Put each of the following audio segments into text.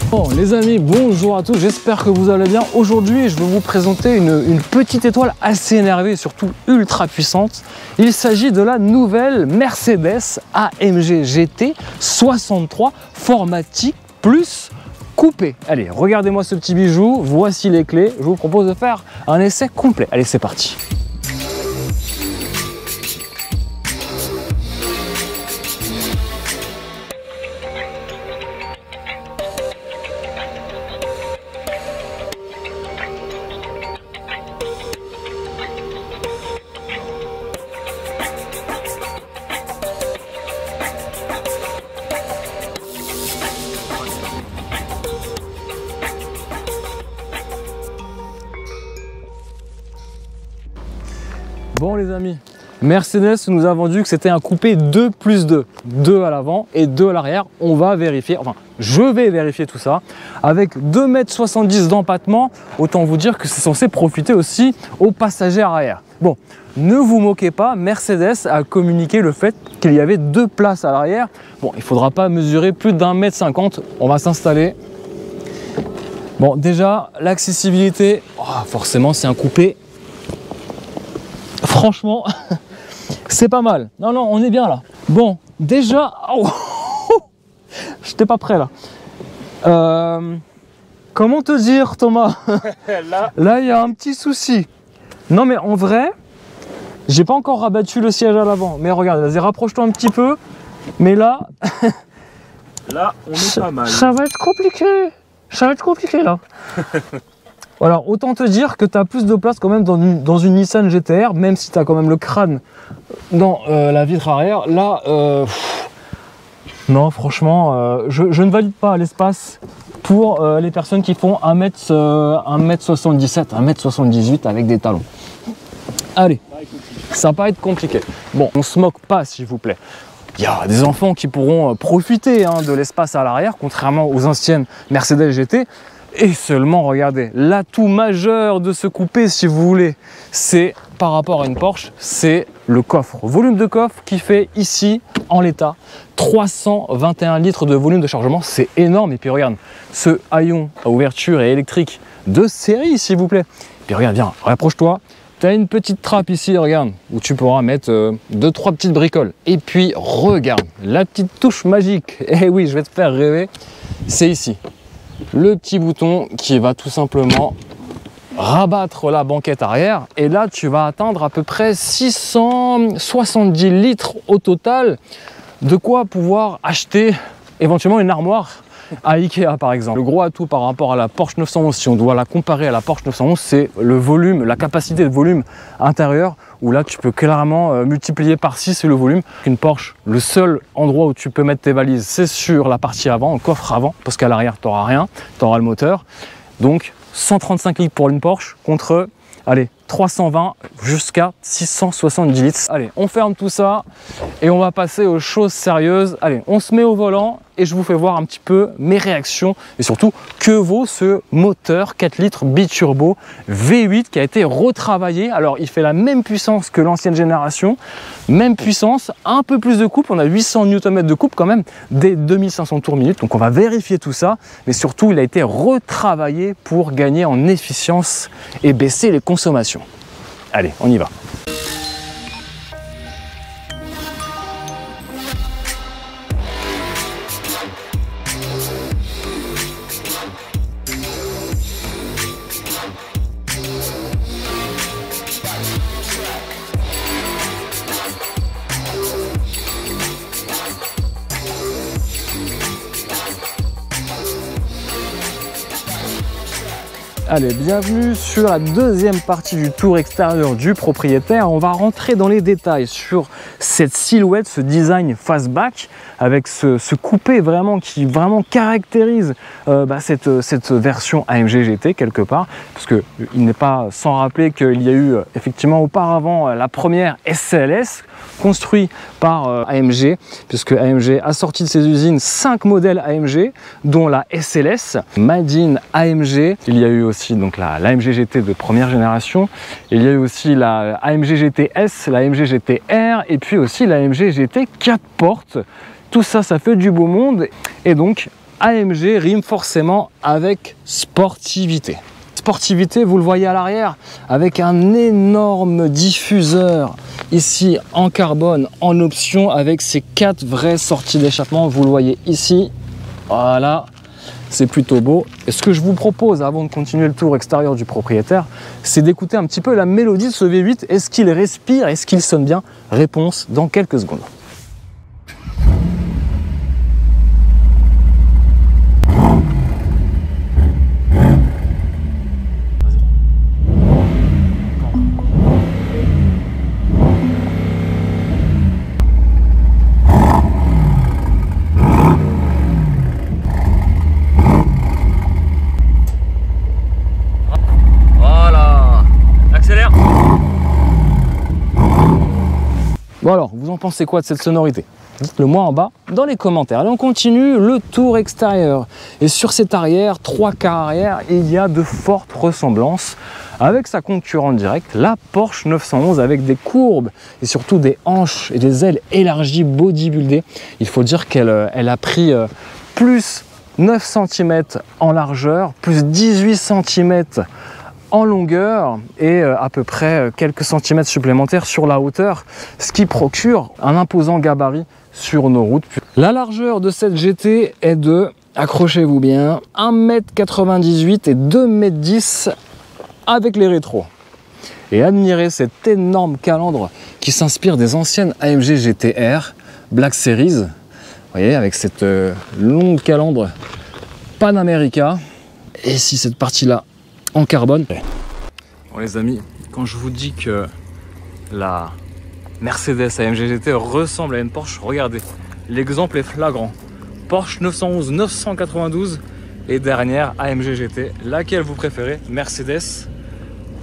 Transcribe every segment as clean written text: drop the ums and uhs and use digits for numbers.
Bon les amis, bonjour à tous, j'espère que vous allez bien. Aujourd'hui je vais vous présenter une petite étoile assez énervée et surtout ultra puissante. Il s'agit de la nouvelle Mercedes AMG GT 63 Formatic Plus coupé. Allez, regardez-moi ce petit bijou, voici les clés. Je vous propose de faire un essai complet. Allez, c'est parti. Bon les amis, Mercedes nous a vendu que c'était un coupé 2+2, 2 à l'avant et 2 à l'arrière. On va vérifier, enfin je vais vérifier tout ça. Avec 2,70 m d'empattement, autant vous dire que c'est censé profiter aussi aux passagers arrière. Bon, ne vous moquez pas, Mercedes a communiqué le fait qu'il y avait 2 places à l'arrière. Bon, il ne faudra pas mesurer plus d'1,50 m, on va s'installer. Bon, déjà, l'accessibilité, forcément c'est un coupé. Franchement, c'est pas mal. Non, non, on est bien là. Bon, déjà... Oh, j'étais pas prêt là. Comment te dire, Thomas? Là, il y a un petit souci. Non, mais en vrai, j'ai pas encore rabattu le siège à l'avant. Mais regarde, vas-y, rapproche-toi un petit peu. Mais là... Là, on est pas mal. Ça va être compliqué. Ça va être compliqué là. Alors, autant te dire que tu as plus de place quand même dans une Nissan GT-R, même si tu as quand même le crâne dans la vitre arrière. Là, non, franchement, je ne valide pas l'espace pour les personnes qui font 1m77, 1m78 avec des talons. Allez, ça va pas être compliqué. Bon, on se moque pas, s'il vous plaît. Il y a des enfants qui pourront profiter de l'espace à l'arrière, contrairement aux anciennes Mercedes GT. Et seulement, regardez, l'atout majeur de ce coupé, si vous voulez, c'est par rapport à une Porsche, c'est le coffre. Volume de coffre qui fait ici, en l'état, 321 litres de volume de chargement. C'est énorme. Et puis regarde, ce haillon à ouverture et électrique de série, s'il vous plaît. Et puis regarde, viens, rapproche-toi. Tu as une petite trappe ici, regarde, où tu pourras mettre 2-3 petites bricoles. Et puis, regarde, la petite touche magique. Eh oui, je vais te faire rêver. C'est ici. Le petit bouton qui va tout simplement rabattre la banquette arrière et là tu vas atteindre à peu près 670 litres au total, de quoi pouvoir acheter éventuellement une armoire à Ikea par exemple. Le gros atout par rapport à la Porsche 911, si on doit la comparer à la Porsche 911, c'est le volume, la capacité de volume intérieur, où là tu peux clairement multiplier par 6 le volume. Une Porsche, le seul endroit où tu peux mettre tes valises, c'est sur la partie avant, le coffre avant, parce qu'à l'arrière tu n'auras rien, tu auras le moteur. Donc 135 litres pour une Porsche contre, allez, 320 jusqu'à 670 litres. Allez, on ferme tout ça et on va passer aux choses sérieuses. Allez, on se met au volant et je vous fais voir un petit peu mes réactions et surtout que vaut ce moteur 4 litres biturbo V8 qui a été retravaillé. Alors, il fait la même puissance que l'ancienne génération, même puissance, un peu plus de coupe. On a 800 Nm de coupe quand même, des 2500 tours minute. Donc, on va vérifier tout ça. Mais surtout, il a été retravaillé pour gagner en efficience et baisser les consommations. Allez, on y va. Allez, bienvenue sur la deuxième partie du tour extérieur du propriétaire. On va rentrer dans les détails sur cette silhouette, ce design fastback avec ce coupé vraiment qui vraiment caractérise cette version AMG GT quelque part, parce que il n'est pas sans rappeler qu'il y a eu effectivement auparavant la première SLS construite par AMG, puisque AMG a sorti de ses usines 5 modèles AMG, dont la SLS, Made in AMG. Il y a eu aussi donc l'AMG GT de première génération, il y a eu aussi la AMG GT-S, la AMG GT-R, et puis aussi la AMG GT 4 portes. Tout ça, ça fait du beau monde. Et donc, AMG rime forcément avec sportivité. Sportivité, vous le voyez à l'arrière, avec un énorme diffuseur ici en carbone, en option, avec ces 4 vraies sorties d'échappement. Vous le voyez ici, voilà, c'est plutôt beau. Et ce que je vous propose, avant de continuer le tour extérieur du propriétaire, c'est d'écouter un petit peu la mélodie de ce V8. Est-ce qu'il respire? Est-ce qu'il sonne bien? Réponse dans quelques secondes. Bon alors, vous en pensez quoi de cette sonorité? Dites-le moi en bas dans les commentaires. Allez, on continue le tour extérieur. Et sur cet arrière, 3 quarts arrière, il y a de fortes ressemblances avec sa concurrente directe, la Porsche 911, avec des courbes et surtout des hanches et des ailes élargies, bodybuildées. Il faut dire qu'elle a pris plus 9 cm en largeur, plus 18 cm en longueur et à peu près quelques centimètres supplémentaires sur la hauteur, ce qui procure un imposant gabarit sur nos routes. La largeur de cette GT est de, accrochez-vous bien, 1,98 m et 2,10 m avec les rétros. Et admirez cet énorme calandre qui s'inspire des anciennes AMG GT-R Black Series. Vous voyez, avec cette longue calandre Panamérica. Et ici, cette partie-là en carbone. Bon les amis, quand je vous dis que la Mercedes AMG GT ressemble à une Porsche, regardez, l'exemple est flagrant. Porsche 911 992 et dernière AMG GT, laquelle vous préférez, Mercedes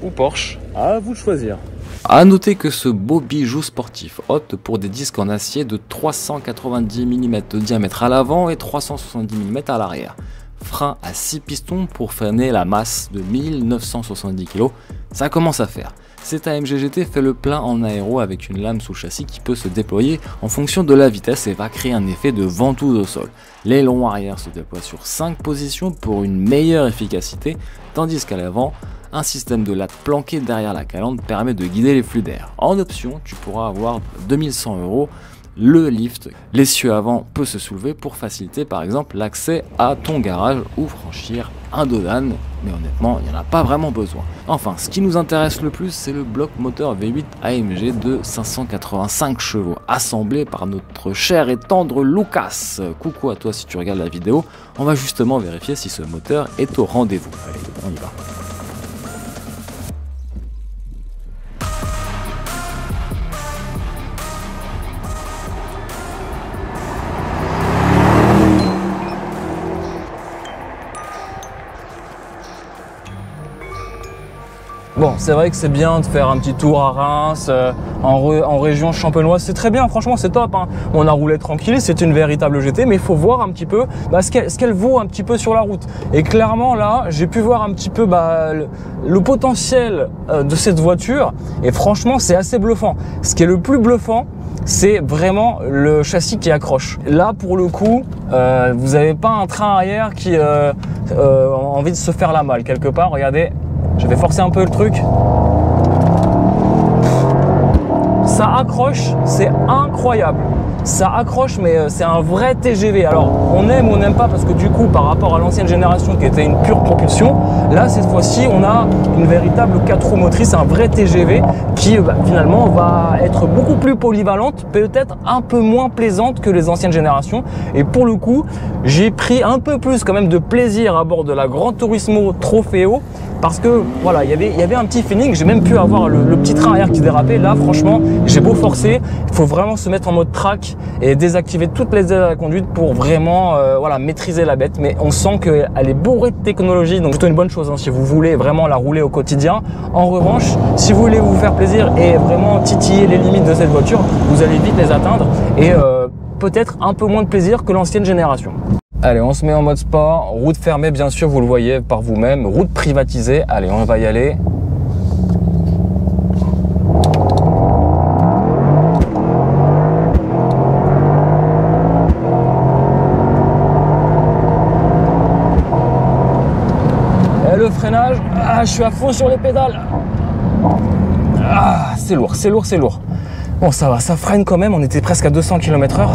ou Porsche? À vous de choisir. A noter que ce beau bijou sportif opte pour des disques en acier de 390 mm de diamètre à l'avant et 370 mm à l'arrière. Frein à 6 pistons pour freiner la masse de 1970 kg, ça commence à faire. Cette AMG GT fait le plein en aéro avec une lame sous châssis qui peut se déployer en fonction de la vitesse et va créer un effet de ventouse au sol. L'aileron arrière se déploie sur 5 positions pour une meilleure efficacité, tandis qu'à l'avant, un système de latte planqué derrière la calandre permet de guider les flux d'air. En option, tu pourras avoir 2100 € le lift. L'essieu avant peut se soulever pour faciliter par exemple l'accès à ton garage ou franchir un dos d'âne, mais honnêtement il n'y en a pas vraiment besoin. Enfin, ce qui nous intéresse le plus, c'est le bloc moteur V8 AMG de 585 chevaux assemblé par notre cher et tendre Lucas. Coucou à toi si tu regardes la vidéo, on va justement vérifier si ce moteur est au rendez-vous. Allez, on y va. Bon, c'est vrai que c'est bien de faire un petit tour à Reims, en région champenoise, c'est très bien, franchement c'est top, hein. On a roulé tranquille, c'est une véritable GT, mais il faut voir un petit peu ce qu'elle vaut un petit peu sur la route. Et clairement là, j'ai pu voir un petit peu le potentiel de cette voiture, et franchement c'est assez bluffant. Ce qui est le plus bluffant, c'est vraiment le châssis qui accroche. Là pour le coup, vous n'avez pas un train arrière qui a envie de se faire la malle quelque part, regardez. Je vais forcer un peu le truc. Ça accroche, c'est incroyable. Ça accroche, mais c'est un vrai TGV. Alors, on aime ou on n'aime pas parce que du coup, par rapport à l'ancienne génération qui était une pure propulsion, là, cette fois-ci, on a une véritable 4 roues motrices, un vrai TGV qui, finalement, va être beaucoup plus polyvalente, peut-être un peu moins plaisante que les anciennes générations. Et pour le coup, j'ai pris un peu plus quand même de plaisir à bord de la Gran Turismo Trofeo. Parce que voilà, il y avait un petit feeling, j'ai même pu avoir le petit train arrière qui dérapait. Là, franchement, j'ai beau forcer, il faut vraiment se mettre en mode track et désactiver toutes les aides à la conduite pour vraiment voilà, maîtriser la bête. Mais on sent qu'elle est bourrée de technologie, donc plutôt une bonne chose hein, si vous voulez vraiment la rouler au quotidien. En revanche, si vous voulez vous faire plaisir et vraiment titiller les limites de cette voiture, vous allez vite les atteindre et peut-être un peu moins de plaisir que l'ancienne génération. Allez, on se met en mode sport, route fermée bien sûr, vous le voyez par vous-même, route privatisée, allez on va y aller. le freinage, je suis à fond sur les pédales. C'est lourd, c'est lourd, c'est lourd. Bon, ça va, ça freine quand même, on était presque à 200 km/h.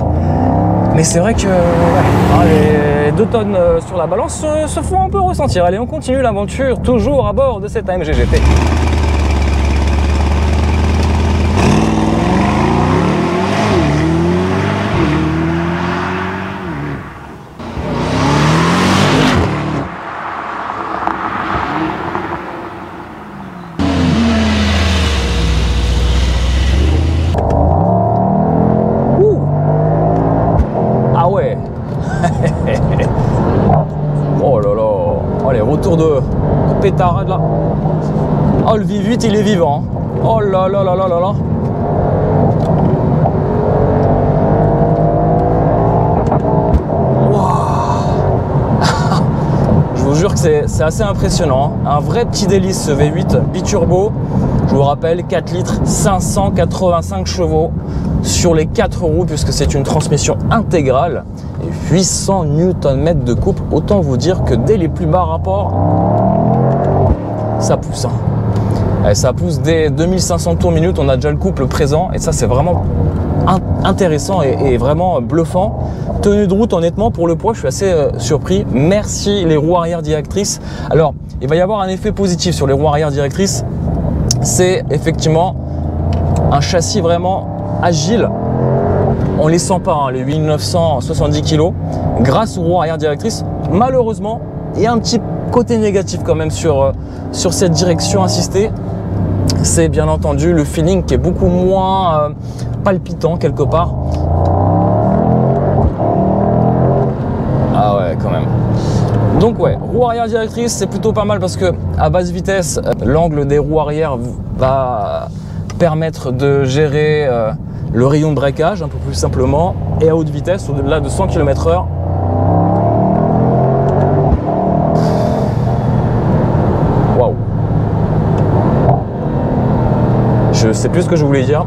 Mais c'est vrai que les 2 tonnes sur la balance se font un peu ressentir. Allez, on continue l'aventure, toujours à bord de cette AMG GT. Oh là là, allez, retour de pétarade là. Oh, le V8 il est vivant. Oh là là là là là là. Wow. Je vous jure que c'est assez impressionnant. Un vrai petit délice ce V8 biturbo. Je vous rappelle, 4 litres, 585 chevaux sur les 4 roues puisque c'est une transmission intégrale et 800 Nm de couple. Autant vous dire que dès les plus bas rapports, ça pousse. Et ça pousse dès 2500 tours minute, on a déjà le couple présent et ça c'est vraiment intéressant et vraiment bluffant. Tenue de route, honnêtement, pour le poids, je suis assez surpris. Merci les roues arrière directrices. Alors, il va y avoir un effet positif sur les roues arrière directrices. C'est effectivement un châssis vraiment agile. On les sent pas, hein, les 8970 kg, grâce aux roues arrière directrices. Malheureusement, il y a un petit côté négatif quand même sur cette direction assistée. C'est bien entendu le feeling qui est beaucoup moins palpitant quelque part. Ah ouais, quand même. Donc ouais, roue arrière directrice, c'est plutôt pas mal parce que à basse vitesse, l'angle des roues arrière va permettre de gérer le rayon de braquage un peu plus simplement, et à haute vitesse, au-delà de 100 km/h. Waouh! Je sais plus ce que je voulais dire.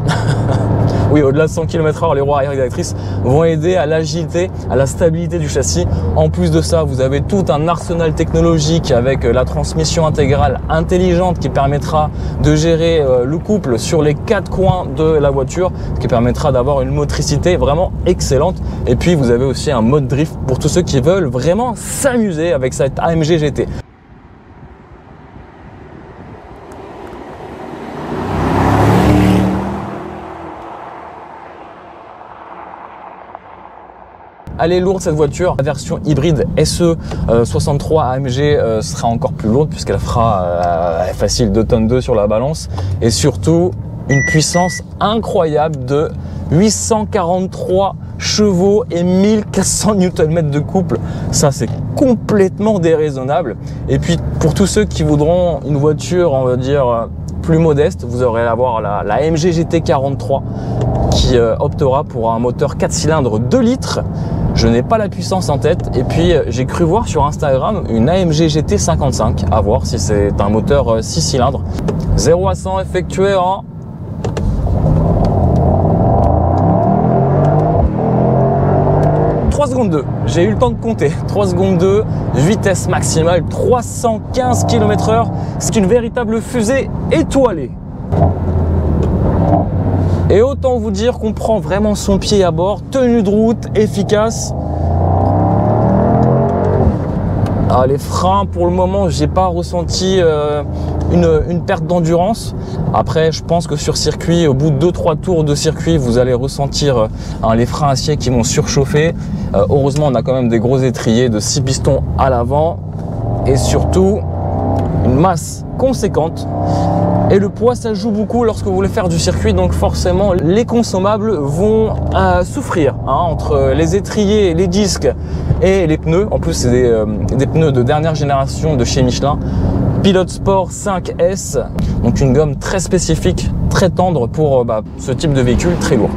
Oui, au-delà de 100 km/h, les roues arrière directrices vont aider à l'agilité, à la stabilité du châssis. En plus de ça, vous avez tout un arsenal technologique avec la transmission intégrale intelligente qui permettra de gérer le couple sur les 4 coins de la voiture, ce qui permettra d'avoir une motricité vraiment excellente. Et puis, vous avez aussi un mode drift pour tous ceux qui veulent vraiment s'amuser avec cette AMG GT. Elle est lourde cette voiture, la version hybride SE 63 AMG sera encore plus lourde puisqu'elle fera facile 2,2 tonnes sur la balance et surtout une puissance incroyable de 843 chevaux et 1400 Nm de couple. Ça c'est complètement déraisonnable. Et puis pour tous ceux qui voudront une voiture, on va dire, plus modeste, vous aurez à voir la AMG GT 43 qui optera pour un moteur 4 cylindres 2 litres. Je n'ai pas la puissance en tête. Et puis j'ai cru voir sur Instagram une AMG GT 55, à voir si c'est un moteur 6 cylindres. 0 à 100 effectué en 3 secondes 2. J'ai eu le temps de compter. 3 secondes 2, vitesse maximale 315 km/h. C'est une véritable fusée étoilée. Et autant vous dire qu'on prend vraiment son pied à bord, tenue de route, efficace. Ah, les freins, pour le moment, j'ai pas ressenti une perte d'endurance. Après, je pense que sur circuit, au bout de 2-3 tours de circuit, vous allez ressentir les freins à acier qui vont surchauffer. Heureusement, on a quand même des gros étriers de 6 pistons à l'avant et surtout une masse conséquente. Et le poids, ça joue beaucoup lorsque vous voulez faire du circuit, donc forcément les consommables vont souffrir entre les étriers, les disques et les pneus. En plus, c'est des pneus de dernière génération de chez Michelin. Pilot Sport 5S, donc une gomme très spécifique, très tendre pour ce type de véhicule très lourd.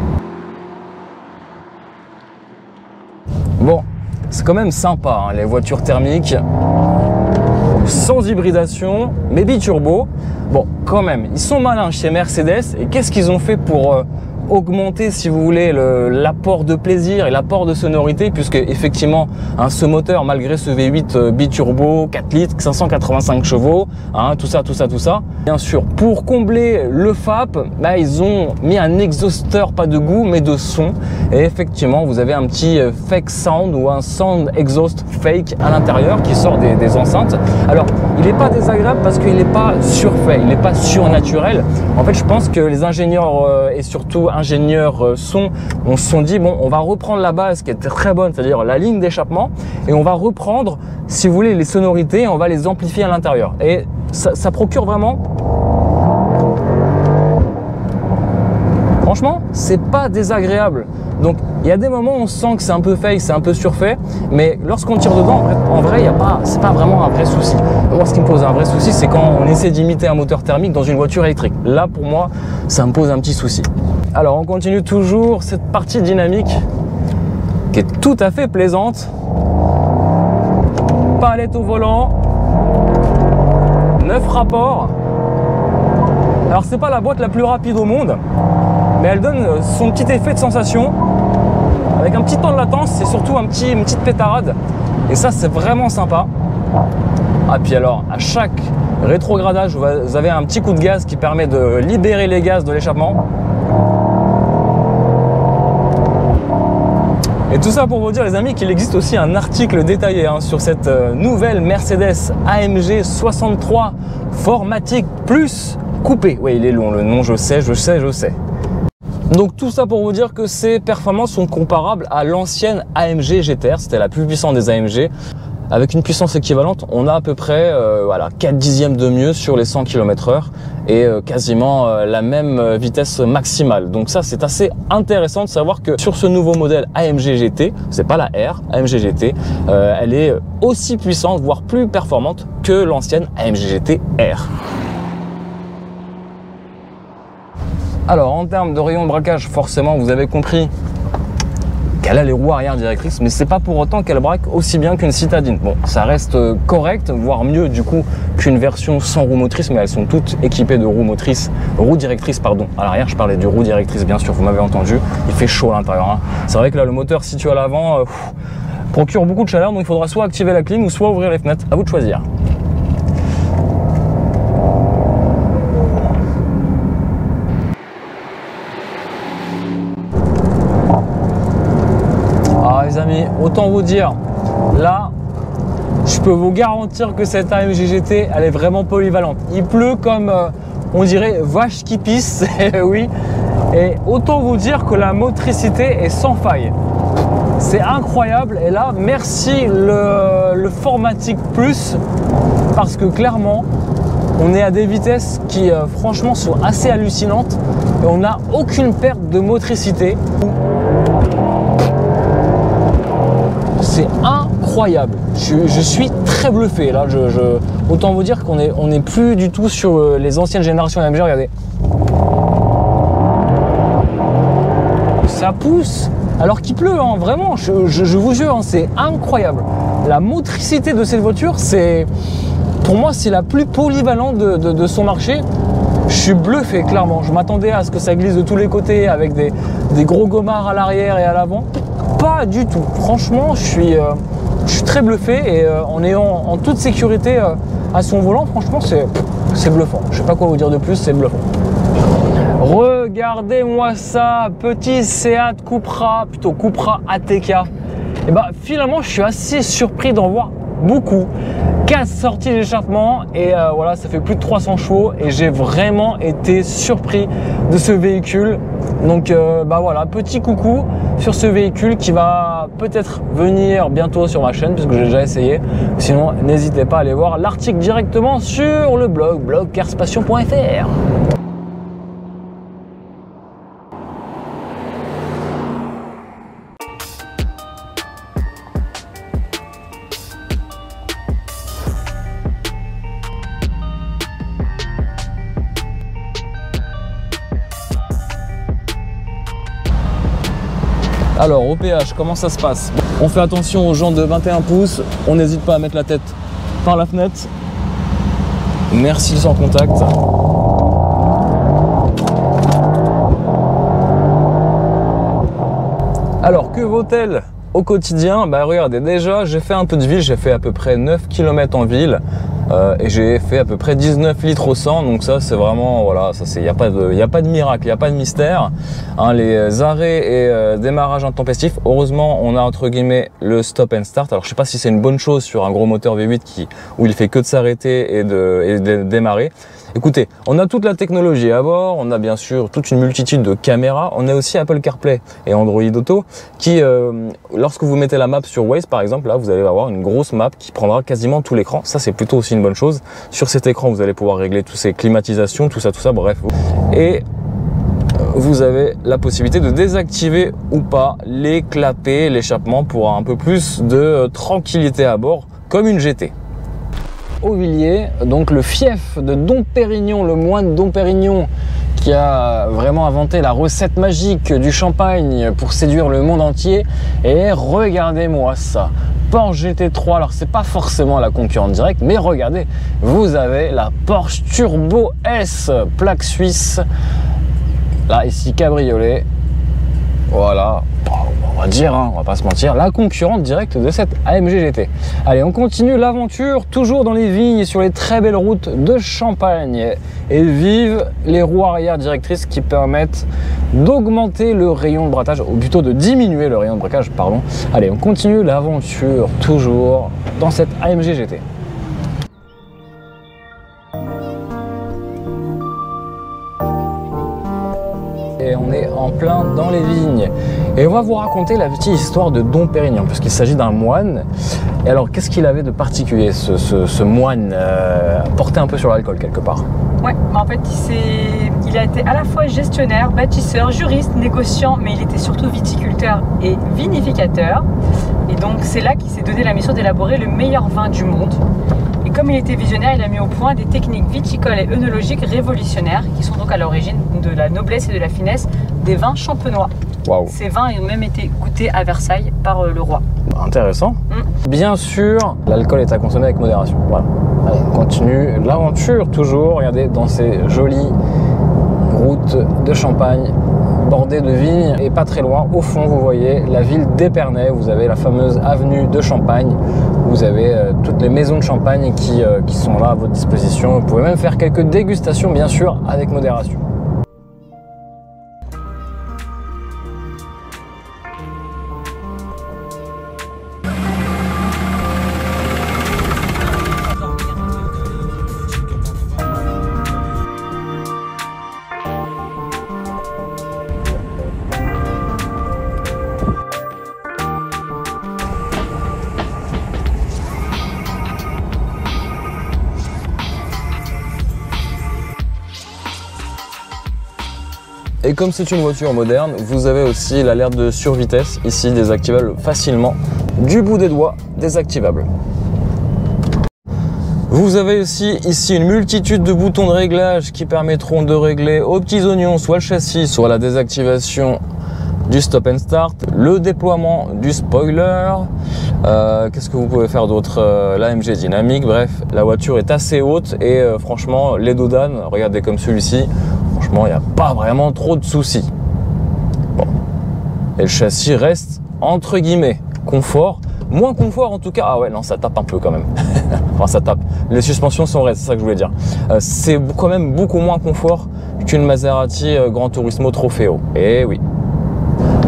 Bon, c'est quand même sympa les voitures thermiques. Sans hybridation, mais biturbo. Bon, quand même, ils sont malins chez Mercedes. Et qu'est-ce qu'ils ont fait pour augmenter, si vous voulez, l'apport de plaisir et l'apport de sonorité, puisque effectivement, hein, ce moteur, malgré ce V8 biturbo, 4 litres, 585 chevaux, hein, tout ça. Bien sûr, pour combler le FAP, bah, ils ont mis un exhausteur, pas de goût, mais de son. Et effectivement, vous avez un petit fake sound ou un sound exhaust fake à l'intérieur qui sort des enceintes. Alors, il n'est pas désagréable parce qu'il n'est pas surfait, il n'est pas surnaturel. En fait, je pense que les ingénieurs et surtout ingénieurs son, on se sont dit, bon, on va reprendre la base qui était très bonne, c'est-à-dire la ligne d'échappement, et on va reprendre, si vous voulez, les sonorités, et on va les amplifier à l'intérieur. Et ça procure vraiment... Franchement, c'est pas désagréable. Donc, il y a des moments où on sent que c'est un peu fake, c'est un peu surfait, mais lorsqu'on tire dedans, en vrai, c'est pas vraiment un vrai souci. Moi, ce qui me pose un vrai souci, c'est quand on essaie d'imiter un moteur thermique dans une voiture électrique. Là, pour moi, ça me pose un petit souci. Alors, on continue toujours cette partie dynamique qui est tout à fait plaisante. Palette au volant, 9 rapports. Alors, c'est pas la boîte la plus rapide au monde, mais elle donne son petit effet de sensation avec un petit temps de latence et surtout une petite pétarade, et ça c'est vraiment sympa. Ah, puis alors à chaque rétrogradage vous avez un petit coup de gaz qui permet de libérer les gaz de l'échappement. Et tout ça pour vous dire, les amis, qu'il existe aussi un article détaillé sur cette nouvelle Mercedes AMG 63 4MATIC Plus coupé. Oui, il est long le nom, je sais. Donc tout ça pour vous dire que ces performances sont comparables à l'ancienne AMG GTR, c'était la plus puissante des AMG. Avec une puissance équivalente, on a à peu près 4 dixièmes de mieux sur les 100 km/h et quasiment la même vitesse maximale. Donc ça, c'est assez intéressant de savoir que sur ce nouveau modèle AMG GT, c'est pas la R, AMG GT, elle est aussi puissante, voire plus performante que l'ancienne AMG GT R. Alors, en termes de rayon de braquage, forcément, vous avez compris qu'elle a les roues arrière directrices, mais c'est pas pour autant qu'elle braque aussi bien qu'une citadine. Bon, ça reste correct, voire mieux du coup qu'une version sans roue motrice, mais elles sont toutes équipées de roues directrices, pardon. À l'arrière, je parlais du roue directrice, bien sûr, vous m'avez entendu. Il fait chaud à l'intérieur, hein. C'est vrai que là, le moteur situé à l'avant procure beaucoup de chaleur, donc il faudra soit activer la clim ou soit ouvrir les fenêtres. À vous de choisir. Les amis, autant vous dire, là, je peux vous garantir que cette AMG GT, elle est vraiment polyvalente. Il pleut comme, on dirait, vache qui pisse, oui. Et autant vous dire que la motricité est sans faille. C'est incroyable. Et là, merci le 4MATIC Plus, parce que clairement, on est à des vitesses qui, franchement, sont assez hallucinantes. Et on n'a aucune perte de motricité. C'est incroyable. Je suis très bluffé là. Autant vous dire qu'on est plus du tout sur les anciennes générations AMG. Regardez. Ça pousse alors qu'il pleut, hein, vraiment. Je vous jure, hein, c'est incroyable. La motricité de cette voiture, pour moi, c'est la plus polyvalente de son marché. Je suis bluffé, clairement. Je m'attendais à ce que ça glisse de tous les côtés avec des gros gommards à l'arrière et à l'avant. Pas du tout. Franchement, je suis très bluffé, et en ayant en toute sécurité à son volant, franchement, c'est bluffant. Je sais pas quoi vous dire de plus, c'est bluffant. Regardez-moi ça, petit Seat Cupra, plutôt Cupra ATK. Et bah finalement, je suis assez surpris d'en voir beaucoup. 4 sorties d'échappement et voilà, ça fait plus de 300 chevaux et j'ai vraiment été surpris de ce véhicule. Donc bah voilà, petit coucou sur ce véhicule qui va peut-être venir bientôt sur ma chaîne puisque j'ai déjà essayé. Sinon, n'hésitez pas à aller voir l'article directement sur le blog carspassion.fr. Alors au péage, comment ça se passe? On fait attention aux jantes de 21 pouces, on n'hésite pas à mettre la tête par la fenêtre. Merci sans contact. Alors, que vaut-elle au quotidien? Bah regardez, déjà j'ai fait un peu de ville, j'ai fait à peu près 9 km en ville et j'ai fait à peu près 19 litres au 100, donc ça c'est vraiment, voilà, il n'y a pas de miracle, il n'y a pas de mystère. Hein, les arrêts et démarrage intempestifs, heureusement on a entre guillemets le stop and start. Alors je sais pas si c'est une bonne chose sur un gros moteur V8 où il fait que de s'arrêter et de démarrer. Écoutez, on a toute la technologie à bord, on a bien sûr toute une multitude de caméras, on a aussi Apple CarPlay et Android Auto qui, lorsque vous mettez la map sur Waze par exemple, là vous allez avoir une grosse map qui prendra quasiment tout l'écran. Ça c'est plutôt aussi une bonne chose. Sur cet écran vous allez pouvoir régler toutes ces climatisations, tout ça, bref. Et vous avez la possibilité de désactiver ou pas les clapets, l'échappement pour un peu plus de tranquillité à bord, comme une GT. Auvilliers, donc le fief de Dom Pérignon, le moine Dom Pérignon qui a vraiment inventé la recette magique du champagne pour séduire le monde entier. Et regardez-moi ça, Porsche GT3, alors c'est pas forcément la concurrente directe, mais regardez, vous avez la Porsche Turbo S, plaque suisse, là ici cabriolet, voilà. On va dire, hein, on va pas se mentir, la concurrente directe de cette AMG GT. Allez, on continue l'aventure, toujours dans les vignes et sur les très belles routes de Champagne. Et vive les roues arrière directrices qui permettent d'augmenter le rayon de braquage, ou plutôt de diminuer le rayon de braquage, pardon. Allez, on continue l'aventure, toujours dans cette AMG GT. Et on est en plein dans les vignes. Et on va vous raconter la petite histoire de Dom Pérignon, puisqu'il s'agit d'un moine. Et alors, qu'est-ce qu'il avait de particulier, ce moine porté un peu sur l'alcool quelque part? Ouais, en fait, il a été à la fois gestionnaire, bâtisseur, juriste, négociant, mais il était surtout viticulteur et vinificateur. Et donc, c'est là qu'il s'est donné la mission d'élaborer le meilleur vin du monde. Et comme il était visionnaire, il a mis au point des techniques viticoles et œnologiques révolutionnaires qui sont donc à l'origine de la noblesse et de la finesse des vins champenois. Wow. Ces vins ont même été goûtés à Versailles par le roi. Intéressant. Bien sûr, l'alcool est à consommer avec modération. Voilà. Allez, on continue l'aventure toujours. Regardez, dans ces jolies routes de Champagne, bordées de vignes, et pas très loin, au fond, vous voyez la ville d'Épernay. Vous avez la fameuse avenue de Champagne. Vous avez toutes les maisons de champagne qui sont là à votre disposition. Vous pouvez même faire quelques dégustations, bien sûr, avec modération. Et comme c'est une voiture moderne, vous avez aussi l'alerte de survitesse, ici désactivable facilement, du bout des doigts, désactivable. Vous avez aussi ici une multitude de boutons de réglage qui permettront de régler aux petits oignons soit le châssis, soit la désactivation du stop and start, le déploiement du spoiler, qu'est-ce que vous pouvez faire d'autre, l'AMG dynamique, bref, la voiture est assez haute et franchement les dos d'âne, regardez comme celui-ci, franchement il n'y a pas vraiment trop de soucis. Bon. Et le châssis reste entre guillemets confort, moins confort en tout cas, ah ouais non ça tape un peu quand même, enfin ça tape, les suspensions sont raides, c'est ça que je voulais dire, c'est quand même beaucoup moins confort qu'une Maserati Gran Turismo Trofeo, et oui.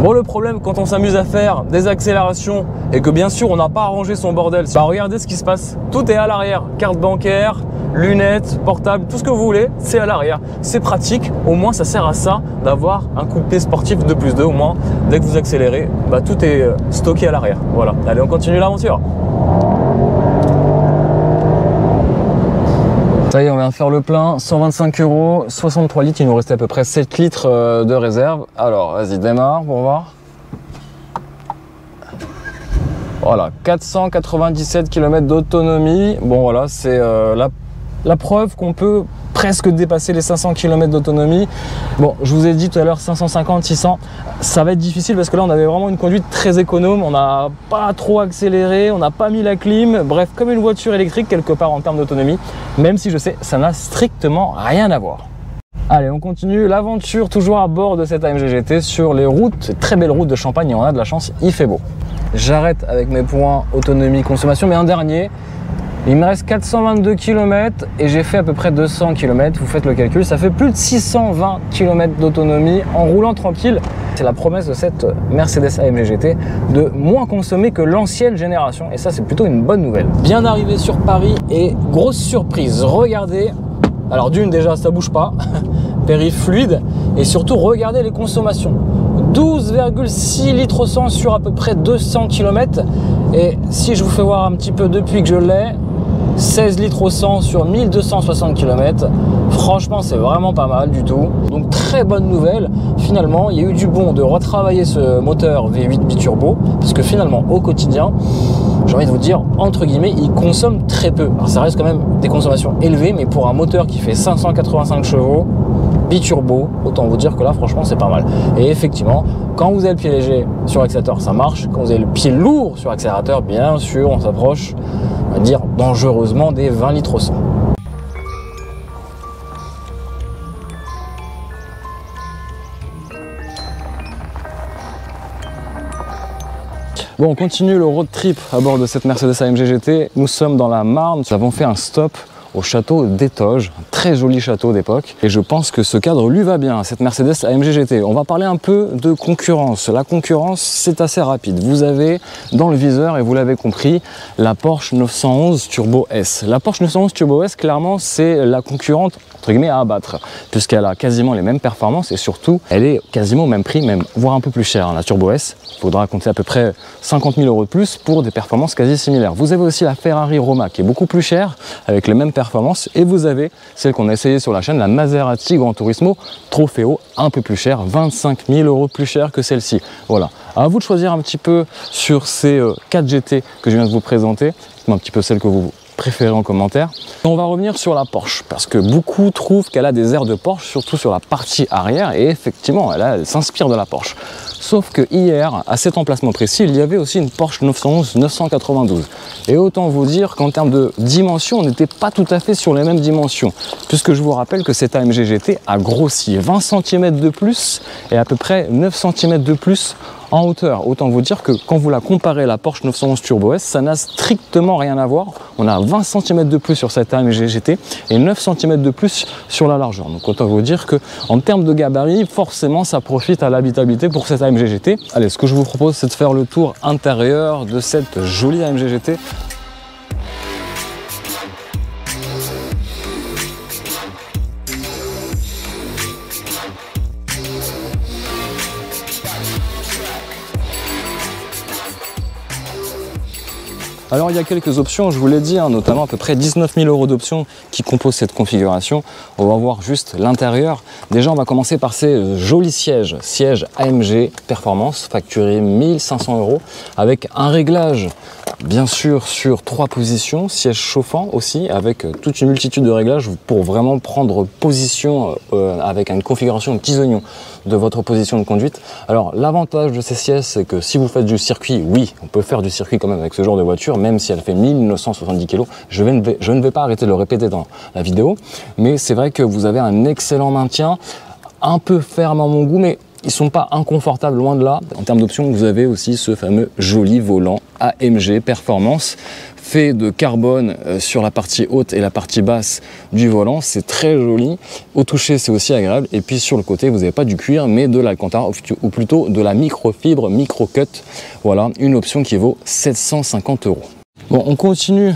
Bon, le problème quand on s'amuse à faire des accélérations et que bien sûr on n'a pas arrangé son bordel, bah regardez ce qui se passe, tout est à l'arrière, carte bancaire, lunettes, portable, tout ce que vous voulez, c'est à l'arrière. C'est pratique, au moins ça sert à ça d'avoir un coupé sportif de +2, au moins dès que vous accélérez, bah, tout est stocké à l'arrière. Voilà, allez on continue l'aventure. Ça y est, on vient de faire le plein, 125 €, 63 litres, il nous restait à peu près 7 litres de réserve. Alors, vas-y, démarre pour voir. Voilà, 497 km d'autonomie. Bon, voilà, c'est la preuve qu'on peut presque dépasser les 500 km d'autonomie. Bon, je vous ai dit tout à l'heure 550, 600, ça va être difficile parce que là on avait vraiment une conduite très économe, on n'a pas trop accéléré, on n'a pas mis la clim, bref, comme une voiture électrique quelque part en termes d'autonomie, même si je sais, ça n'a strictement rien à voir. Allez, on continue l'aventure toujours à bord de cette AMG GT sur les routes, ces très belles routes de Champagne, et on a de la chance, il fait beau. J'arrête avec mes points autonomie, consommation, mais un dernier. Il me reste 422 km et j'ai fait à peu près 200 km, vous faites le calcul, ça fait plus de 620 km d'autonomie en roulant tranquille. C'est la promesse de cette Mercedes AMG GT de moins consommer que l'ancienne génération et ça c'est plutôt une bonne nouvelle. Bien arrivé sur Paris et grosse surprise, regardez, alors d'une déjà ça bouge pas, périph' fluide et surtout regardez les consommations. 12,6 litres au 100 sur à peu près 200 km et si je vous fais voir un petit peu depuis que je l'ai, 16 litres au 100 sur 1260 km, franchement c'est vraiment pas mal du tout. Donc très bonne nouvelle, finalement il y a eu du bon de retravailler ce moteur V8 biturbo parce que finalement au quotidien, j'ai envie de vous dire, entre guillemets, il consomme très peu. Alors ça reste quand même des consommations élevées, mais pour un moteur qui fait 585 chevaux, biturbo, autant vous dire que là franchement c'est pas mal. Et effectivement, quand vous avez le pied léger sur l'accélérateur ça marche, quand vous avez le pied lourd sur l'accélérateur, bien sûr on s'approche, on va dire dangereusement des 20 litres au 100. Bon, on continue le road trip à bord de cette Mercedes AMG GT. Nous sommes dans la Marne, nous avons fait un stop au château d'Étoges, un très joli château d'époque. Et je pense que ce cadre lui va bien à cette Mercedes AMG GT. On va parler un peu de concurrence. La concurrence, c'est assez rapide. Vous avez dans le viseur, et vous l'avez compris, la Porsche 911 Turbo S. La Porsche 911 Turbo S, clairement, c'est la concurrente entre guillemets à abattre, puisqu'elle a quasiment les mêmes performances et surtout, elle est quasiment au même prix, même voire un peu plus chère. La Turbo S, il faudra compter à peu près 50 000 € de plus pour des performances quasi similaires. Vous avez aussi la Ferrari Roma qui est beaucoup plus chère, avec les mêmes performances, et vous avez celle qu'on a essayé sur la chaîne, la Maserati Gran Turismo Trofeo, un peu plus chère, 25 000 € plus cher que celle-ci. Voilà, à vous de choisir un petit peu sur ces 4 GT que je viens de vous présenter, un petit peu celle que vous préférez en commentaire. On va revenir sur la Porsche parce que beaucoup trouvent qu'elle a des airs de Porsche, surtout sur la partie arrière, et effectivement elle s'inspire de la Porsche. Sauf que hier, à cet emplacement précis, il y avait aussi une Porsche 911 992. Et autant vous dire qu'en termes de dimension, on n'était pas tout à fait sur les mêmes dimensions. Puisque je vous rappelle que cette AMG GT a grossi 20 cm de plus et à peu près 9 cm de plus en hauteur. Autant vous dire que quand vous la comparez à la Porsche 911 Turbo S, ça n'a strictement rien à voir. On a 20 cm de plus sur cette AMG GT et 9 cm de plus sur la largeur. Donc autant vous dire que en termes de gabarit, forcément ça profite à l'habitabilité pour cette AMG GT. Allez, ce que je vous propose, c'est de faire le tour intérieur de cette jolie AMG GT. Alors il y a quelques options, je vous l'ai dit, hein, notamment à peu près 19 000 € d'options qui composent cette configuration. On va voir juste l'intérieur. Déjà on va commencer par ces jolis sièges AMG Performance facturés 1 500 € avec un réglage bien sûr sur 3 positions, siège chauffant aussi avec toute une multitude de réglages pour vraiment prendre position avec une configuration de petits oignons de votre position de conduite. Alors l'avantage de ces sièges, c'est que si vous faites du circuit, oui, on peut faire du circuit quand même avec ce genre de voiture, même si elle fait 1970 kg. Je ne vais pas arrêter de le répéter dans la vidéo, mais c'est vrai que vous avez un excellent maintien, un peu ferme à mon goût, mais ils ne sont pas inconfortables, loin de là. En termes d'options, vous avez aussi ce fameux joli volant AMG Performance, fait de carbone sur la partie haute et la partie basse du volant. C'est très joli. Au toucher, c'est aussi agréable. Et puis sur le côté, vous n'avez pas du cuir, mais de l'Alcantara, ou plutôt de la microfibre micro-cut. Voilà, une option qui vaut 750 €. Bon, on continue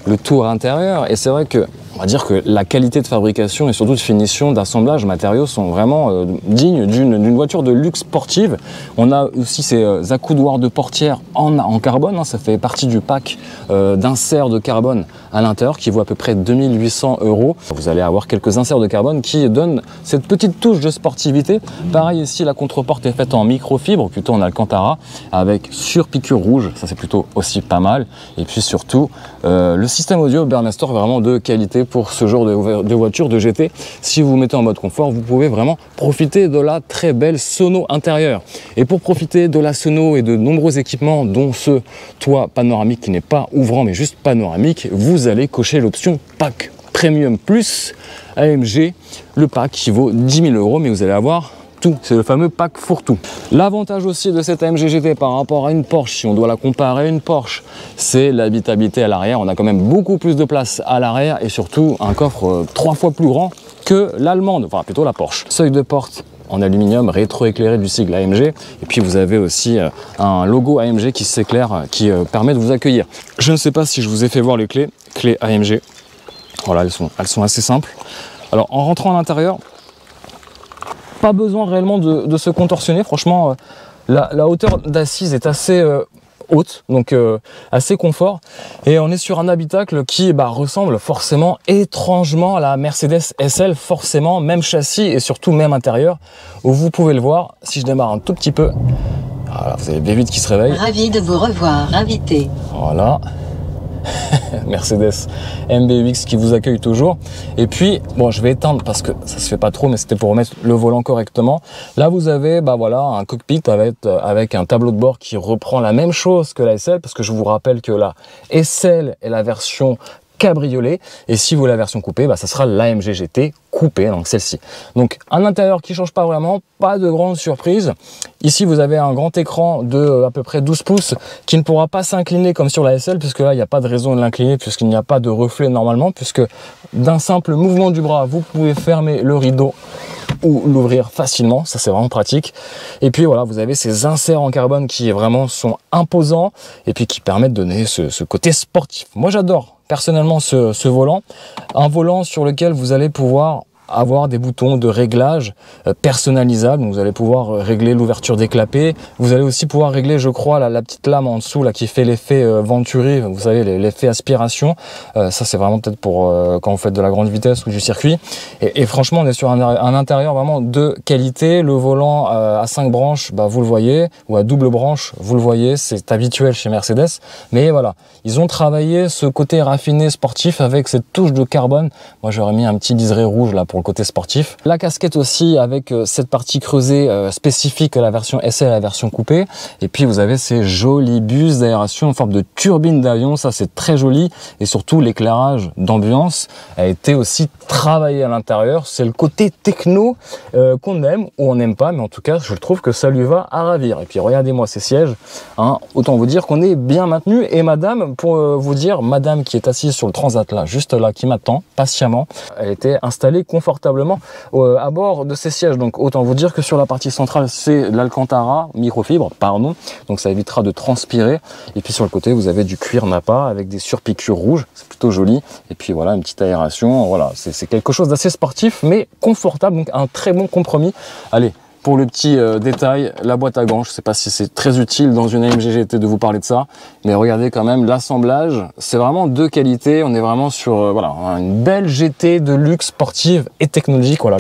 le tour intérieur et c'est vrai que on va dire que la qualité de fabrication et surtout de finition, d'assemblage, matériaux sont vraiment dignes d'une voiture de luxe sportive. On a aussi ces accoudoirs de portière en carbone, hein, ça fait partie du pack d'inserts de carbone à l'intérieur qui vaut à peu près 2 800 €. Vous allez avoir quelques inserts de carbone qui donnent cette petite touche de sportivité. Pareil ici, la contreporte est faite en microfibre, plutôt en Alcantara, avec surpiqûre rouge, ça c'est plutôt aussi pas mal. Et puis surtout, le système audio Burmester est vraiment de qualité pour ce genre de voiture de GT. Si vous vous mettez en mode confort, vous pouvez vraiment profiter de la très belle sono intérieure. Et pour profiter de la sono et de nombreux équipements, dont ce toit panoramique qui n'est pas ouvrant mais juste panoramique, vous allez cocher l'option PAC. Premium Plus AMG, le pack qui vaut 10 000 €, mais vous allez avoir tout. C'est le fameux pack fourre-tout. L'avantage aussi de cette AMG GT par rapport à une Porsche, si on doit la comparer à une Porsche, c'est l'habitabilité à l'arrière. On a quand même beaucoup plus de place à l'arrière et surtout un coffre 3 fois plus grand que l'allemande, enfin plutôt la Porsche. Seuil de porte en aluminium rétro-éclairé du sigle AMG, et puis vous avez aussi un logo AMG qui s'éclaire, qui permet de vous accueillir. Je ne sais pas si je vous ai fait voir les clés AMG. Voilà, elles sont assez simples. Alors en rentrant à l'intérieur, pas besoin réellement de se contorsionner. Franchement, la hauteur d'assise est assez haute, donc assez confort. Et on est sur un habitacle qui ressemble forcément étrangement à la Mercedes SL, forcément, même châssis et surtout même intérieur, où vous pouvez le voir, si je démarre un tout petit peu, voilà, vous avez B8 qui se réveille. Ravi de vous revoir, invité. Voilà. Mercedes MB-UX qui vous accueille toujours. Et puis, bon, je vais éteindre parce que ça se fait pas trop, mais c'était pour remettre le volant correctement. Là, vous avez, voilà, un cockpit avec un tableau de bord qui reprend la même chose que la SL, parce que je vous rappelle que la SL est la version cabriolet, et si vous voulez la version coupée, ça sera l'AMG GT coupée, donc celle-ci. Donc un intérieur qui change pas vraiment, pas de grande surprise. Ici vous avez un grand écran de à peu près 12 pouces qui ne pourra pas s'incliner comme sur la SL, puisque là il n'y a pas de raison de l'incliner, puisqu'il n'y a pas de reflet normalement, puisque d'un simple mouvement du bras vous pouvez fermer le rideau ou l'ouvrir facilement, ça c'est vraiment pratique. Et puis voilà, vous avez ces inserts en carbone qui vraiment sont imposants et puis qui permettent de donner ce côté sportif. Moi j'adore personnellement ce volant, un volant sur lequel vous allez pouvoir avoir des boutons de réglage personnalisables. Donc vous allez pouvoir régler l'ouverture des clapets. Vous allez aussi pouvoir régler, je crois, la petite lame en dessous là qui fait l'effet Venturi, vous savez, l'effet aspiration. Ça c'est vraiment peut-être pour quand vous faites de la grande vitesse ou du circuit. Et franchement, on est sur un intérieur vraiment de qualité. Le volant à 5 branches, vous le voyez, ou à double branche, vous le voyez, c'est habituel chez Mercedes. Mais voilà, ils ont travaillé ce côté raffiné sportif avec cette touche de carbone. Moi j'aurais mis un petit liseré rouge là pour le côté sportif. La casquette aussi avec cette partie creusée spécifique à la version SL et à la version coupée. Et puis vous avez ces jolis bus d'aération en forme de turbine d'avion, ça c'est très joli. Et surtout l'éclairage d'ambiance a été aussi travaillé à l'intérieur. C'est le côté techno qu'on aime ou on n'aime pas, mais en tout cas je trouve que ça lui va à ravir. Et puis regardez-moi ces sièges, hein, autant vous dire qu'on est bien maintenu. Et madame, pour vous dire, madame qui est assise sur le transat là, juste là, qui m'attend patiemment, elle était installée confortablement à bord de ces sièges. Donc autant vous dire que sur la partie centrale c'est l'Alcantara microfibre, pardon, donc ça évitera de transpirer. Et puis sur le côté vous avez du cuir Nappa avec des surpiqûres rouges, c'est plutôt joli. Et puis voilà, une petite aération, voilà, c'est quelque chose d'assez sportif mais confortable, donc un très bon compromis. Allez, pour le petit détail, la boîte à gants, je ne sais pas si c'est très utile dans une AMG GT de vous parler de ça, mais regardez quand même l'assemblage, c'est vraiment de qualité. On est vraiment sur voilà, une belle GT de luxe sportive et technologique, voilà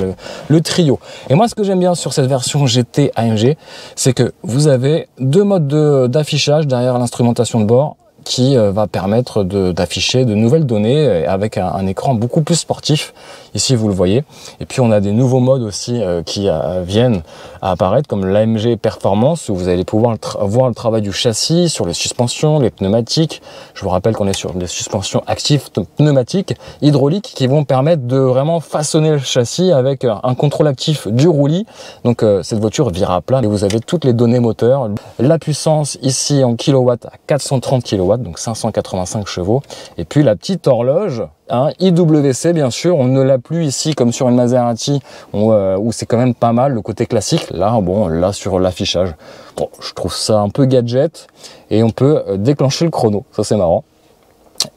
le trio. Et moi ce que j'aime bien sur cette version GT AMG, c'est que vous avez deux modes d'affichage derrière l'instrumentation de bord, qui va permettre d'afficher de nouvelles données avec un écran beaucoup plus sportif. Ici vous le voyez. Et puis on a des nouveaux modes aussi qui viennent à apparaître, comme l'AMG Performance, où vous allez pouvoir voir le travail du châssis sur les suspensions, les pneumatiques. Je vous rappelle qu'on est sur des suspensions actives pneumatiques hydrauliques qui vont permettre de vraiment façonner le châssis avec un contrôle actif du roulis. Donc cette voiture vire à plat et vous avez toutes les données moteurs. La puissance ici en kilowatts à 430 kW, donc 585 chevaux. Et puis la petite horloge, IWC bien sûr, on ne l'a plus ici comme sur une Maserati où c'est quand même pas mal le côté classique. Là, bon, là sur l'affichage, bon, je trouve ça un peu gadget et on peut déclencher le chrono, ça c'est marrant.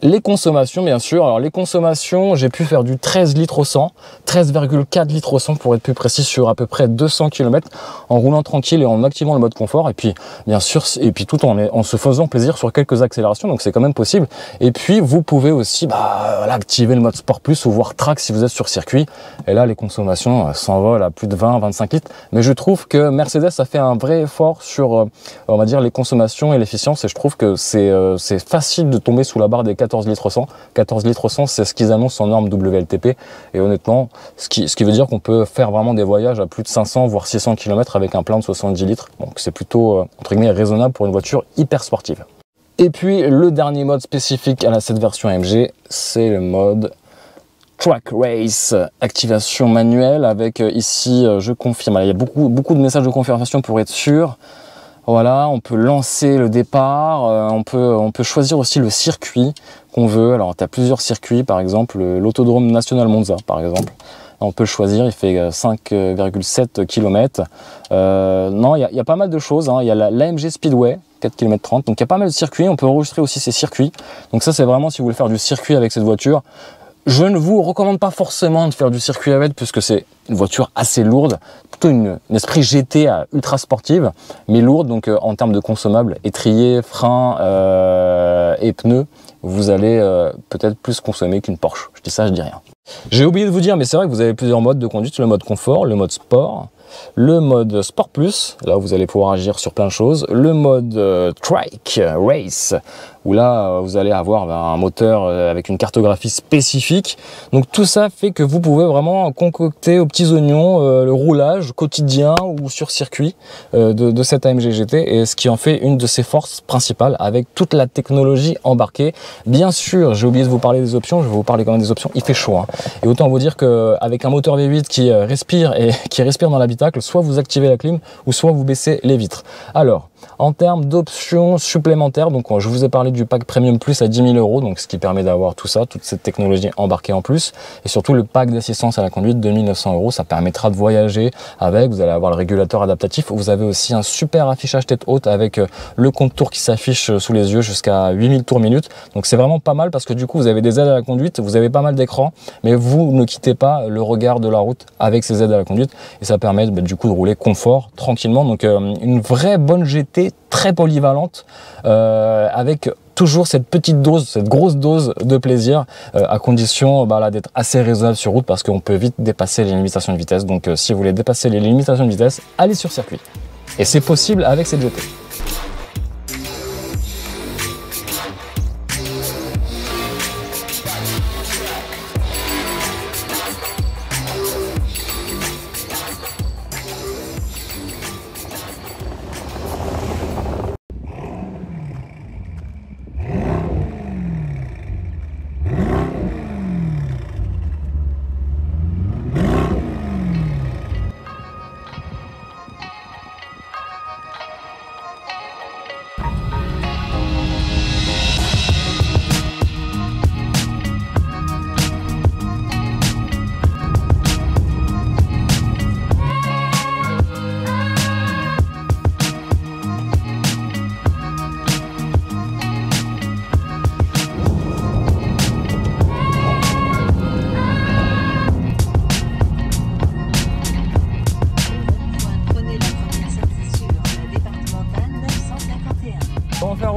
Les consommations, bien sûr. Alors les consommations, j'ai pu faire du 13 litres au 100, 13,4 litres au 100 pour être plus précis, sur à peu près 200 km en roulant tranquille et en activant le mode confort. Et puis bien sûr, et puis tout en se faisant plaisir sur quelques accélérations, donc c'est quand même possible. Et puis vous pouvez aussi voilà, activer le mode Sport Plus ou voir Track si vous êtes sur circuit. Et là les consommations s'envolent à plus de 20-25 litres. Mais je trouve que Mercedes a fait un vrai effort sur on va dire les consommations et l'efficience, et je trouve que c'est facile de tomber sous la barre des 14 litres 100. 14 litres 100, c'est ce qu'ils annoncent en norme WLTP. Et honnêtement, ce qui veut dire qu'on peut faire vraiment des voyages à plus de 500 voire 600 km avec un plein de 70 litres. Donc c'est plutôt entre guillemets raisonnable pour une voiture hyper sportive. Et puis le dernier mode spécifique à cette version AMG, c'est le mode Track Race, activation manuelle avec ici, je confirme. Il y a beaucoup de messages de confirmation pour être sûr. Voilà, on peut lancer le départ, on peut choisir aussi le circuit qu'on veut. Alors, tu as plusieurs circuits, par exemple l'autodrome national Monza, par exemple. On peut le choisir, il fait 5,7 km. Non, il y a pas mal de choses. Hein. Il y a l'AMG Speedway, 4 km 30. Donc, il y a pas mal de circuits. On peut enregistrer aussi ces circuits. Donc, ça, c'est vraiment si vous voulez faire du circuit avec cette voiture. Je ne vous recommande pas forcément de faire du circuit avec puisque c'est une voiture assez lourde, plutôt une esprit GT ultra sportive, mais lourde, donc en termes de consommables, étriers, freins et pneus, vous allez peut-être plus consommer qu'une Porsche. Je dis ça, je dis rien. J'ai oublié de vous dire, mais c'est vrai que vous avez plusieurs modes de conduite, le mode confort, le mode sport, le mode Sport Plus, là vous allez pouvoir agir sur plein de choses, le mode Track Race, où là vous allez avoir un moteur avec une cartographie spécifique. Donc tout ça fait que vous pouvez vraiment concocter aux petits oignons le roulage quotidien ou sur circuit de cette AMG GT, et ce qui en fait une de ses forces principales avec toute la technologie embarquée. Bien sûr, j'ai oublié de vous parler des options, je vais vous parler quand même des options, il fait chaud. Hein. Et autant vous dire qu'avec un moteur V8 qui respire dans l'habitacle, soit vous activez la clim ou soit vous baissez les vitres. Alors, en termes d'options supplémentaires, donc je vous ai parlé du pack Premium Plus à 10 000 €, donc ce qui permet d'avoir tout ça, toute cette technologie embarquée en plus, et surtout le pack d'assistance à la conduite de 1 900 €, ça permettra de voyager avec, vous allez avoir le régulateur adaptatif, vous avez aussi un super affichage tête haute avec le compte tour qui s'affiche sous les yeux jusqu'à 8000 tours minute, donc c'est vraiment pas mal parce que du coup vous avez des aides à la conduite, vous avez pas mal d'écrans, mais vous ne quittez pas le regard de la route avec ces aides à la conduite, et ça permet du coup de rouler confort, tranquillement, donc une vraie bonne GT très polyvalente avec toujours cette petite dose, cette grosse dose de plaisir à condition d'être assez raisonnable sur route parce qu'on peut vite dépasser les limitations de vitesse. Donc si vous voulez dépasser les limitations de vitesse, allez sur circuit. Et c'est possible avec cette GT.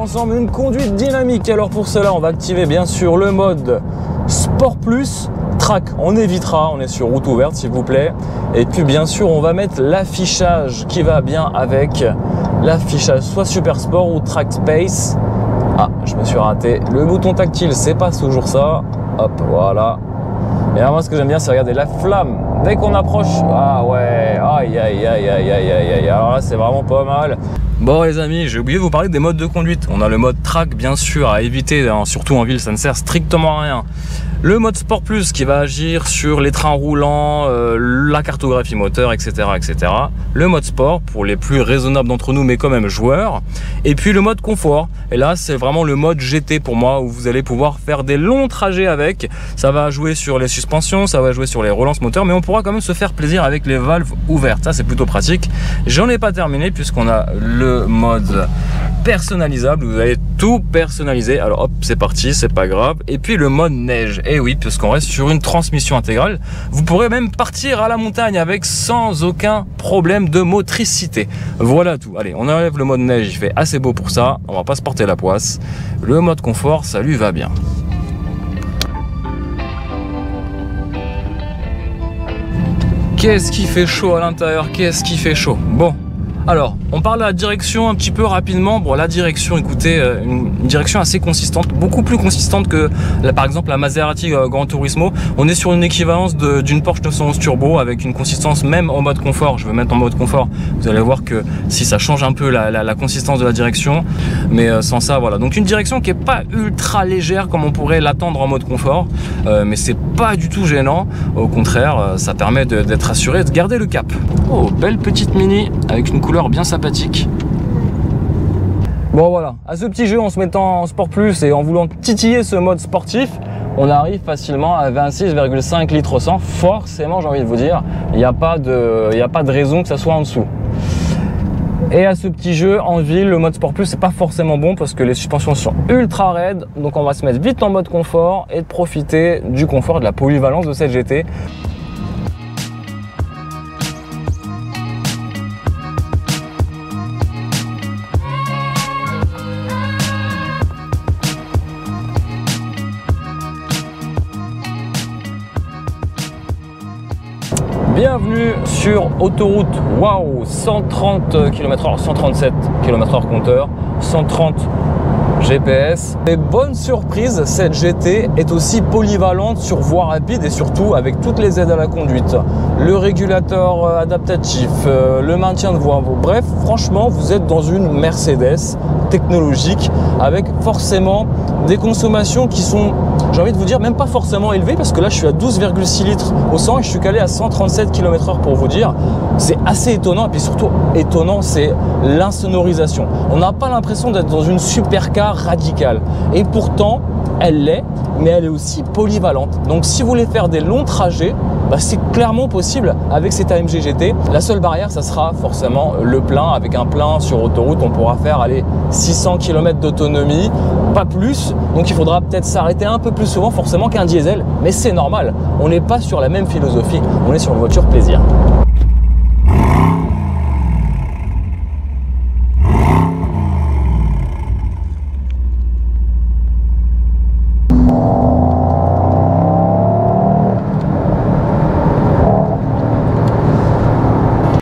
Ensemble une conduite dynamique. Alors pour cela on va activer bien sûr le mode Sport Plus, Track on évitera, on est sur route ouverte s'il vous plaît, et puis bien sûr on va mettre l'affichage qui va bien avec, l'affichage soit Super Sport ou Track Space. Ah, je me suis raté, le bouton tactile c'est pas toujours ça, hop voilà. Et alors moi ce que j'aime bien c'est regarder la flamme dès qu'on approche. Ah ouais, aïe aïe aïe aïe aïe aïe aïe, alors là c'est vraiment pas mal. Bon les amis, j'ai oublié de vous parler des modes de conduite. On a le mode track bien sûr à éviter, hein, surtout en ville ça ne sert strictement à rien. Le mode Sport Plus qui va agir sur les trains roulants, la cartographie moteur, etc., etc. Le mode Sport pour les plus raisonnables d'entre nous mais quand même joueurs. Et puis le mode Confort. Et là c'est vraiment le mode GT pour moi où vous allez pouvoir faire des longs trajets avec. Ça va jouer sur les suspensions, ça va jouer sur les relances moteurs, mais on pourra quand même se faire plaisir avec les valves ouvertes. Ça c'est plutôt pratique. J'en ai pas terminé puisqu'on a le mode personnalisable, vous allez tout personnaliser. Alors hop, c'est parti, c'est pas grave. Et puis le mode neige. Et oui, puisqu'on reste sur une transmission intégrale, vous pourrez même partir à la montagne avec sans aucun problème de motricité. Voilà tout. Allez, on enlève le mode neige, il fait assez beau pour ça. On va pas se porter la poisse. Le mode confort, ça lui va bien. Qu'est-ce qui fait chaud à l'intérieur? Qu'est-ce qui fait chaud? Bon. Alors, on parle de la direction un petit peu rapidement. Bon, la direction, écoutez, une direction assez consistante, beaucoup plus consistante que, par exemple, la Maserati Gran Turismo. On est sur une équivalence d'une Porsche 911 Turbo avec une consistance même en mode confort. Je veux mettre en mode confort. Vous allez voir que si ça change un peu la consistance de la direction, mais sans ça, voilà. Donc une direction qui est pas ultra légère comme on pourrait l'attendre en mode confort, mais c'est pas du tout gênant. Au contraire, ça permet d'être assuré de garder le cap. Oh, belle petite Mini avec une couleur bien sympathique. Bon voilà, à ce petit jeu en se mettant en Sport Plus et en voulant titiller ce mode sportif, on arrive facilement à 26,5 litres au 100. Forcément, j'ai envie de vous dire, il n'y a pas de raison que ça soit en dessous. Et à ce petit jeu en ville, le mode Sport Plus c'est pas forcément bon parce que les suspensions sont ultra raides, donc on va se mettre vite en mode confort et de profiter du confort et de la polyvalence de cette GT. Bienvenue sur autoroute, waouh, 130 km/h, 137 km/h compteur, 130 GPS. Et bonne surprise, cette GT est aussi polyvalente sur voie rapide et surtout avec toutes les aides à la conduite, le régulateur adaptatif, le maintien de voie. Bref, franchement, vous êtes dans une Mercedes technologique avec forcément des consommations qui sont, j'ai envie de vous dire, même pas forcément élevées parce que là je suis à 12,6 litres au 100 et je suis calé à 137 km/h pour vous dire. C'est assez étonnant et puis surtout étonnant, c'est l'insonorisation. On n'a pas l'impression d'être dans une supercar radicale et pourtant elle l'est, mais elle est aussi polyvalente. Donc si vous voulez faire des longs trajets, c'est clairement possible avec cette AMG GT. La seule barrière, ça sera forcément le plein. Avec un plein sur autoroute, on pourra faire 600 km d'autonomie, pas plus. Donc il faudra peut-être s'arrêter un peu plus souvent forcément qu'un diesel, mais c'est normal. On n'est pas sur la même philosophie, on est sur une voiture plaisir.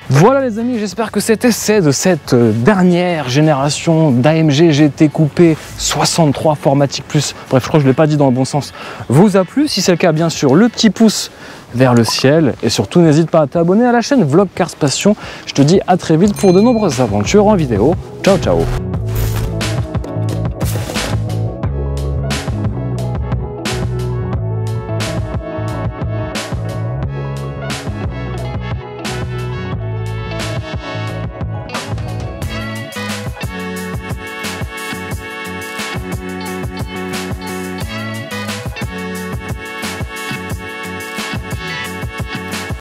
Voilà les amis, j'espère que cet essai de cette dernière génération d'AMG GT Coupé 63 Formatic Plus, bref je crois que je ne l'ai pas dit dans le bon sens, vous a plu. Si c'est le cas, bien sûr, le petit pouce vers le ciel et surtout n'hésite pas à t'abonner à la chaîne Vlog Cars Passion. Je te dis à très vite pour de nombreuses aventures en vidéo. Ciao ciao.